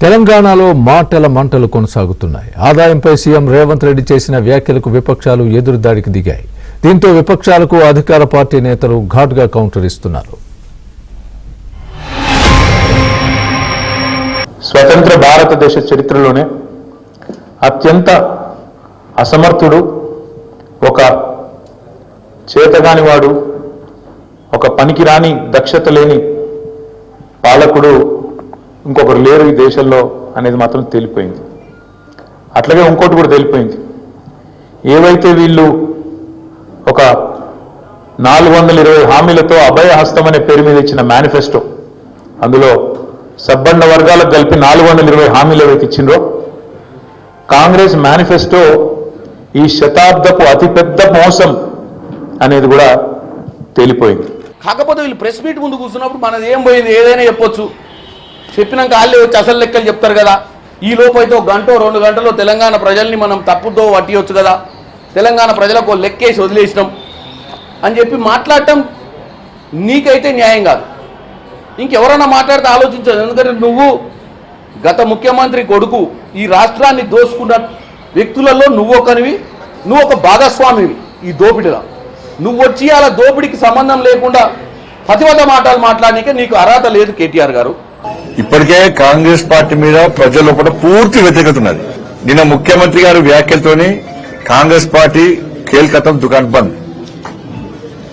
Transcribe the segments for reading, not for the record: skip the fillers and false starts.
తెలంగాణలో మాటల మంటలు కొనసాగుతున్నాయి. ఆదాయంపై సీఎం రేవంత్ రెడ్డి చేసిన వ్యాఖ్యలకు విపక్షాలు ఎదురుదాడికి దిగాయి. దీంతో విపక్షాలకు అధికార పార్టీ నేతలు ఘాటుగా కౌంటర్ ఇస్తున్నారు. స్వతంత్ర భారతదేశ చరిత్రలోనే అత్యంత అసమర్థుడు, ఒక చేతగానివాడు, ఒక పనికిరాని దక్షత లేని పాలకుడు ఇంకొకరు లేరు ఈ దేశంలో అనేది మాత్రం తేలిపోయింది. అట్లాగే ఇంకోటి కూడా తేలిపోయింది. ఏవైతే వీళ్ళు ఒక 420 హామీలతో అభయహస్తం అనే పేరు మీద ఇచ్చిన మేనిఫెస్టో, అందులో సబ్బండ వర్గాలకు కలిపి 420 హామీలు ఏవైతే ఇచ్చిండ్రో, కాంగ్రెస్ మేనిఫెస్టో ఈ శతాబ్దపు అతిపెద్ద మోసం అనేది కూడా తేలిపోయింది. కాకపోతే వీళ్ళు ప్రెస్ మీట్ ముందు కూర్చున్నప్పుడు మనది ఏం పోయింది ఏదైనా చెప్పొచ్చు, చెప్పినాక వాళ్ళే వచ్చి అసలు లెక్కలు చెప్తారు కదా. ఈ లోపు అయితే 1 గంట 2 గంటలో తెలంగాణ ప్రజల్ని మనం తప్పుతో పట్టియొచ్చు కదా, తెలంగాణ ప్రజలకు లెక్కేసి వదిలేసినాం అని చెప్పి మాట్లాడటం నీకైతే న్యాయం కాదు. ఇంకెవరన్నా మాట్లాడితే ఆలోచించదు. ఎందుకంటే నువ్వు గత ముఖ్యమంత్రి కొడుకు, ఈ రాష్ట్రాన్ని దోచుకున్న వ్యక్తులలో నువ్వు ఒకనివి, నువ్వు ఒక భాగస్వామివి ఈ దోపిడిలో. నువ్వు వచ్చి అలా దోపిడికి సంబంధం లేకుండా పతివత మాటలు మాట్లాడడానికి నీకు అర్హత లేదు కేటీఆర్ గారు. ఇప్పటికే కాంగ్రెస్ పార్టీ మీద ప్రజల లోపల పూర్తి వ్యతిరేకత ఉన్నది. నిన్న ముఖ్యమంత్రి గారి వ్యాఖ్యలతోని కాంగ్రెస్ పార్టీ కేల్కతం దుకాన్ బంద్,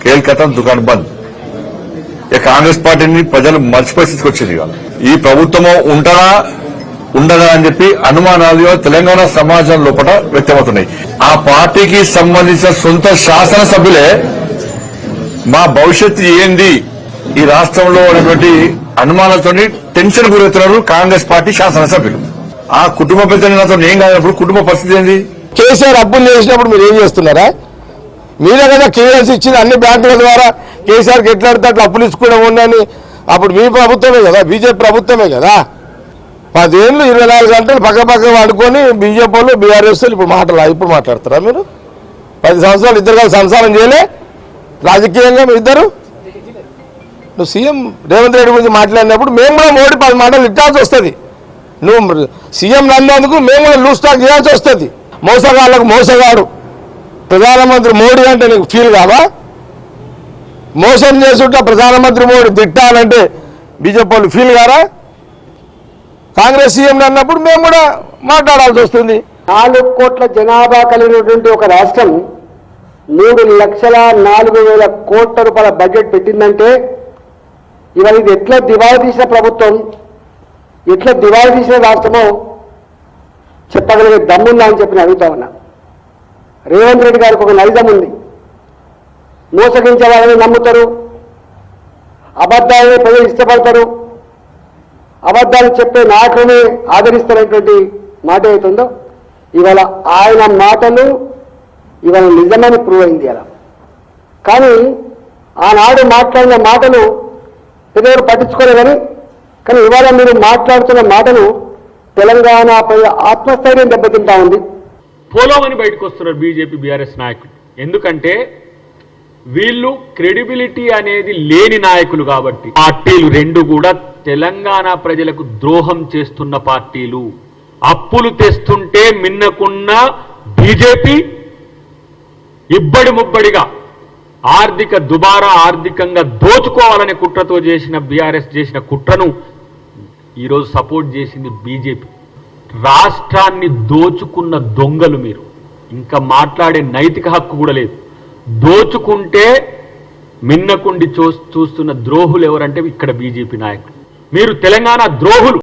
కేల్కతం దుకాన్ బంద్. ఇక కాంగ్రెస్ పార్టీని ప్రజలు మర్చిపోయే స్థితికి వచ్చింది. ఈ ప్రభుత్వము ఉంటదా ఉండదా అని చెప్పి అనుమానాలు తెలంగాణ సమాజం లోపల వ్యక్తమవుతున్నాయి. ఆ పార్టీకి సంబంధించిన సొంత శాసనసభ్యులే మా భవిష్యత్తు ఏంది ఈ రాష్ట్రంలో ఉన్నటువంటి అనుమానాలతో టెన్షన్ గురవుతున్నారు కాంగ్రెస్ పార్టీ శాసనసభ్యులు. ఆ కుటుంబ పెద్దలు నాతో ఏం కానప్పుడు కుటుంబ పరిస్థితి ఏంది? కేసీఆర్ అప్పులు చేసినప్పుడు మీరు ఏం చేస్తున్నారా? మీరే కదా కేఎస్ ఇచ్చింది అన్ని బ్యాంకుల ద్వారా. కేసీఆర్కి ఎట్లా అడితే అట్లా అప్పులు ఇచ్చుకోవడం ఉందని. అప్పుడు మీ ప్రభుత్వమే కదా, బీజేపీ ప్రభుత్వమే కదా. 10 ఏళ్ళు 24 గంటలు పక్క వండుకొని బీజేపీ వాళ్ళు బీఆర్ఎస్ ఇప్పుడు మాట్లాడతారా మీరు? 10 సంవత్సరాలు ఇద్దరు కలిసి సంసారం చేయలే రాజకీయంగా మీ ఇద్దరు. నువ్వు సీఎం రేవంత్ రెడ్డి గురించి మాట్లాడినప్పుడు మేము కూడా మోడీ 10 మాటలు ఇట్టాల్సి వస్తుంది. నువ్వు సీఎం నన్నందుకు మేము కూడా లూజ్ టాక్ చేయాల్సి వస్తుంది. మోసగాళ్ళకు మోసగాడు ప్రధానమంత్రి మోడీ అంటే నీకు ఫీల్ కావా? మోసం చేసుంటే ప్రధానమంత్రి మోడీ తిట్టాలంటే బీజేపీ వాళ్ళు ఫీల్ కారా? కాంగ్రెస్ సీఎం అన్నప్పుడు మేము కూడా మాట్లాడాల్సి వస్తుంది. 4 కోట్ల జనాభా కలిగినటువంటి ఒక రాష్ట్రం 3,04,000 కోట్ల రూపాయల బడ్జెట్ పెట్టిందంటే ఇవాళ ఇది ఎట్లా దివాళా తీసిన ప్రభుత్వం, ఎట్లా దివాళా తీసిన రాష్ట్రమో చెప్పగలిగే దమ్ముందా అని చెప్పి అడుగుతా ఉన్నా. రేవంత్ రెడ్డి గారికి ఒక నైజం ఉంది. మోసగించే వాళ్ళని నమ్ముతారు, అబద్ధాలని ప్రజలు ఇష్టపడతారు, అబద్ధాలు చెప్పే నాయకుని ఆదరిస్తున్నటువంటి మాట అవుతుందో ఇవాళ ఆయన మాటలు ఇవాళ నిజమని ప్రూవ్ అయింది అలా. కానీ ఆనాడు మాట్లాడిన మాటలు పెద్దవారు పట్టించుకోలేదని, కానీ ఇవాళ మీరు మాట్లాడుతున్న మాటలు తెలంగాణపై ఆత్మస్థైర్యం దెబ్బతింటా ఉంది. పోలోమని బయటకు వస్తున్నారు బీజేపీ బీఆర్ఎస్ నాయకులు. ఎందుకంటే వీళ్ళు క్రెడిబిలిటీ అనేది లేని నాయకులు కాబట్టి. పార్టీలు 2 కూడా తెలంగాణ ప్రజలకు ద్రోహం చేస్తున్న పార్టీలు. అప్పులు తెస్తుంటే మిన్నకున్న బీజేపీ ఇబ్బడి ముబ్బడిగా ఆర్థిక దుబారా ఆర్థికంగా దోచుకోవాలనే కుట్రతో చేసిన బీఆర్ఎస్ చేసిన కుట్రను ఈరోజు సపోర్ట్ చేసింది బీజేపీ. రాష్ట్రాన్ని దోచుకున్న దొంగలు మీరు. ఇంకా మాట్లాడే నైతిక హక్కు కూడా లేదు. దోచుకుంటే మిన్నకుండి చూస్తున్న ద్రోహులు ఎవరంటే ఇక్కడ బీజేపీ నాయకులు. మీరు తెలంగాణ ద్రోహులు.